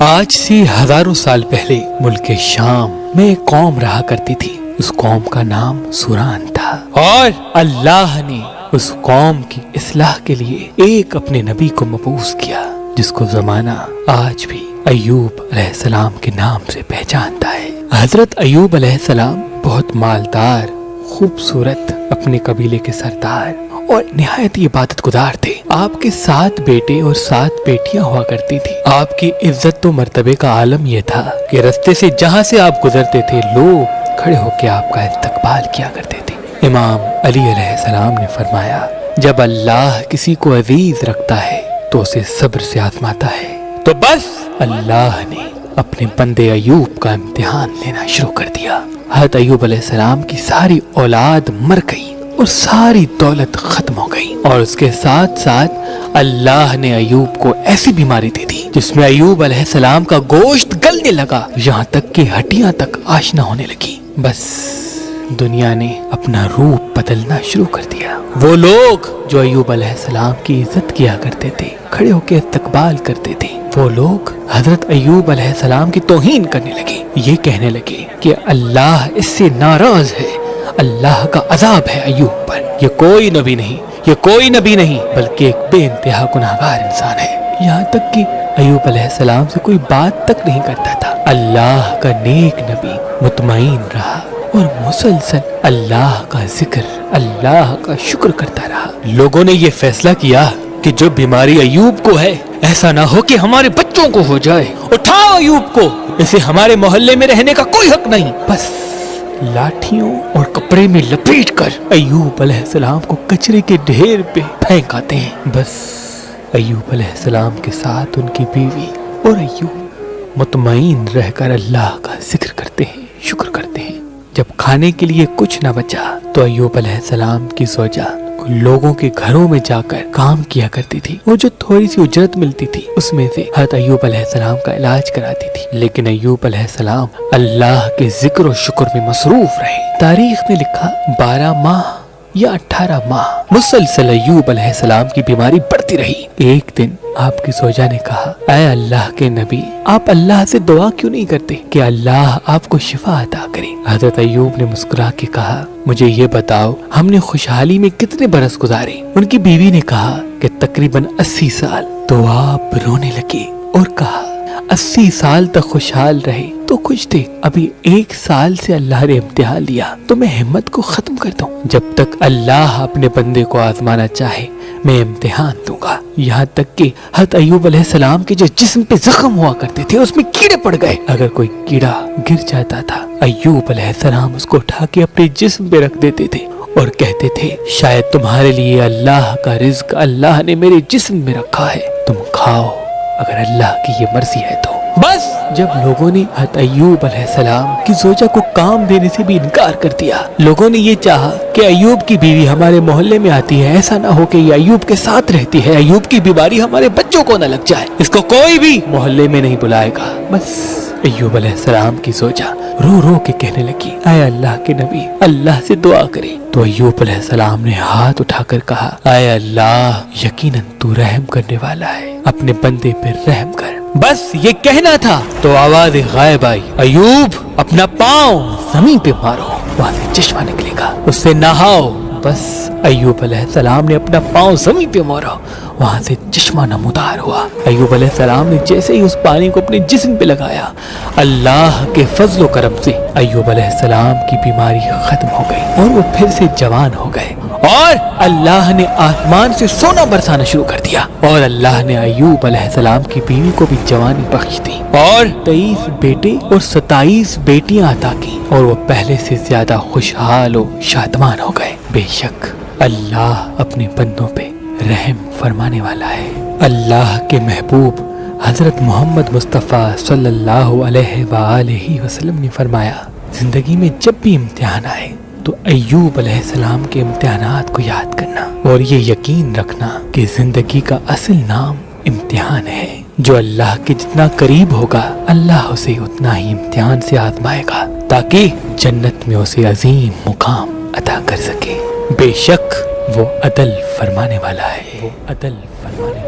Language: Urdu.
آج سے ہزاروں سال پہلے ملک شام میں ایک قوم رہا کرتی تھی۔ اس قوم کا نام سوران تھا اور اللہ نے اس قوم کی اصلاح کے لیے ایک اپنے نبی کو مبعوث کیا، جس کو زمانہ آج بھی ایوب علیہ السلام کے نام سے پہچانتا ہے۔ حضرت ایوب علیہ السلام بہت مالدار، خوبصورت، اپنے قبیلے کے سردار اور نہایت عبادت گزار تھے۔ آپ کے 7 بیٹے اور 7 بیٹیاں ہوا کرتی تھی۔ آپ کی عزت و مرتبے کا عالم یہ تھا کہ رستے سے جہاں سے آپ گزرتے تھے لوگ کھڑے ہو کے آپ کا استقبال کیا کرتے تھے۔ امام علی علیہ السلام نے فرمایا، جب اللہ کسی کو عزیز رکھتا ہے تو اسے صبر سے آزماتا ہے۔ تو بس اللہ نے اپنے بندے ایوب کا امتحان لینا شروع کر دیا۔ حضرت ایوب علیہ السلام کی ساری اولاد مر گئی اور ساری دولت ختم ہو گئی، اور اس کے ساتھ ساتھ اللہ نے ایوب کو ایسی بیماری دے دی جس میں ایوب علیہ السلام کا گوشت گلنے لگا، یہاں تک کہ ہڈیاں تک آشنا ہونے لگی۔ بس دنیا نے اپنا روپ بدلنا شروع کر دیا۔ وہ لوگ جو ایوب علیہ السلام کی عزت کیا کرتے تھے، کھڑے ہو کے استقبال کرتے تھے، وہ لوگ حضرت ایوب علیہ السلام کی توہین کرنے لگے۔ یہ کہنے لگے کہ اللہ اس سے ناراض ہے، اللہ کا عذاب ہے ایوب پر۔ یہ کوئی نبی نہیں، یہ کوئی نبی نہیں، بلکہ ایک بے انتہا گناہگار انسان ہے۔ یہاں تک کہ ایوب علیہ السلام سے کوئی بات تک نہیں کرتا تھا۔ اللہ کا نیک نبی مطمئن رہا اور مسلسل اللہ کا ذکر، اللہ کا شکر کرتا رہا۔ لوگوں نے یہ فیصلہ کیا کہ جو بیماری ایوب کو ہے، ایسا نہ ہو کہ ہمارے بچوں کو ہو جائے، اٹھاؤ ایوب کو، اسے ہمارے محلے میں رہنے کا کوئی حق نہیں۔ بس لاٹھیوں اور کپڑے میں لپیٹ کر ایوب علیہ السلام کو کچرے کے ڈھیر پہ پھینک آتے ہیں۔ بس ایوب علیہ السلام کے ساتھ ان کی بیوی اور ایوب مطمئن رہ کر اللہ کا ذکر کرتے ہیں، شکر کرتے ہیں۔ جب کھانے کے لیے کچھ نہ بچا تو ایوب علیہ السلام کی زوجہ لوگوں کے گھروں میں جا کر کام کیا کرتی تھی، وہ جو تھوڑی سی اجرت ملتی تھی اس میں سے حضرت ایوب علیہ السلام کا علاج کراتی تھی۔ لیکن ایوب علیہ السلام اللہ کے ذکر و شکر میں مصروف رہے۔ تاریخ میں لکھا 12 ماہ یا 18 ماہ مسلسل ایوب علیہ السلام کی بیماری بڑھتی رہی۔ ایک دن آپ کی زوجہ نے کہا، اے اللہ کے نبی، آپ اللہ سے دعا کیوں نہیں کرتے کہ اللہ آپ کو شفا عطا کرے؟ حضرت ایوب نے مسکرا کے کہا، مجھے یہ بتاؤ ہم نے خوشحالی میں کتنے برس گزارے؟ ان کی بیوی نے کہا کہ تقریباً 80 سال۔ تو آپ رونے لگے اور کہا، 80 سال تک خوشحال رہے تو خوش تھے، ابھی 1 سال سے اللہ نے امتحان لیا تو میں ہمت کو ختم کر دوں؟ جب تک اللہ اپنے بندے کو آزمانا چاہے میں امتحان دوں گا۔ یہاں تک کہ حضرت ایوب علیہ السلام کے جو جسم پہ زخم ہوا کرتے تھے اس میں کیڑے پڑ گئے۔ اگر کوئی کیڑا گر جاتا تھا ایوب علیہ السلام اس کو اٹھا کے اپنے جسم پہ رکھ دیتے تھے اور کہتے تھے، شاید تمہارے لیے اللہ کا رزق اللہ نے میرے جسم میں رکھا ہے، تم کھاؤ اگر اللہ کی یہ مرضی ہے تو۔ بس جب لوگوں نے حضرت ایوب علیہ السلام کی زوجہ کو کام دینے سے بھی انکار کر دیا، لوگوں نے یہ چاہا کہ ایوب کی بیوی ہمارے محلے میں آتی ہے، ایسا نہ ہو کہ یہ ایوب کے ساتھ رہتی ہے، ایوب کی بیماری ہمارے بچوں کو نہ لگ جائے، اس کو کوئی بھی محلے میں نہیں بلائے گا۔ بس ایوب علیہ السلام کی زوجہ رو رو کے کہنے لگی، اے اللہ کے نبی، اللہ سے دعا کرے۔ تو ایوب علیہ السلام نے ہاتھ اٹھا کر کہا، اے اللہ، یقیناً تو رحم کرنے والا ہے، اپنے بندے پر رحم کر۔ بس یہ کہنا تھا تو آواز غائب آئی، ایوب اپنا پاؤں زمین پہ مارو، وہاں سے چشمہ نکلے گا، اس سے نہاؤ۔ بس ایوب علیہ السلام نے اپنا پاؤں زمین پہ مارا، وہاں سے چشمہ نمودار ہوا۔ ایوب علیہ السلام نے جیسے ہی اس پانی کو اپنے جسم پہ لگایا، اللہ کے فضل و کرم سے ایوب علیہ السلام کی بیماری ختم ہو گئی اور وہ پھر سے جوان ہو گئے، اور اللہ نے آسمان سے سونا برسانا شروع کر دیا، اور اللہ نے ایوب علیہ السلام کی بیوی کو بھی جوانی بخش دی، اور 23 بیٹے اور 27 بیٹیاں عطا کی، اور وہ پہلے سے زیادہ خوشحال و شادمان ہو گئے۔ بے شک اللہ اپنے بندوں پہ رحم فرمانے والا ہے۔ اللہ کے محبوب حضرت محمد مصطفیٰ صلی اللہ علیہ وآلہ وسلم نے فرمایا، زندگی میں جب بھی امتحان آئے تو ایوب علیہ السلام کے امتحانات کو یاد کرنا، اور یہ یقین رکھنا کہ زندگی کا اصل نام امتحان ہے۔ جو اللہ کے جتنا قریب ہوگا اللہ اسے اتنا ہی امتحان سے آزمائے گا، تاکہ جنت میں اسے عظیم مقام عطا کر سکے۔ بے شک وہ عدل فرمانے والا ہے، وہ عدل فرمانے والا ہے۔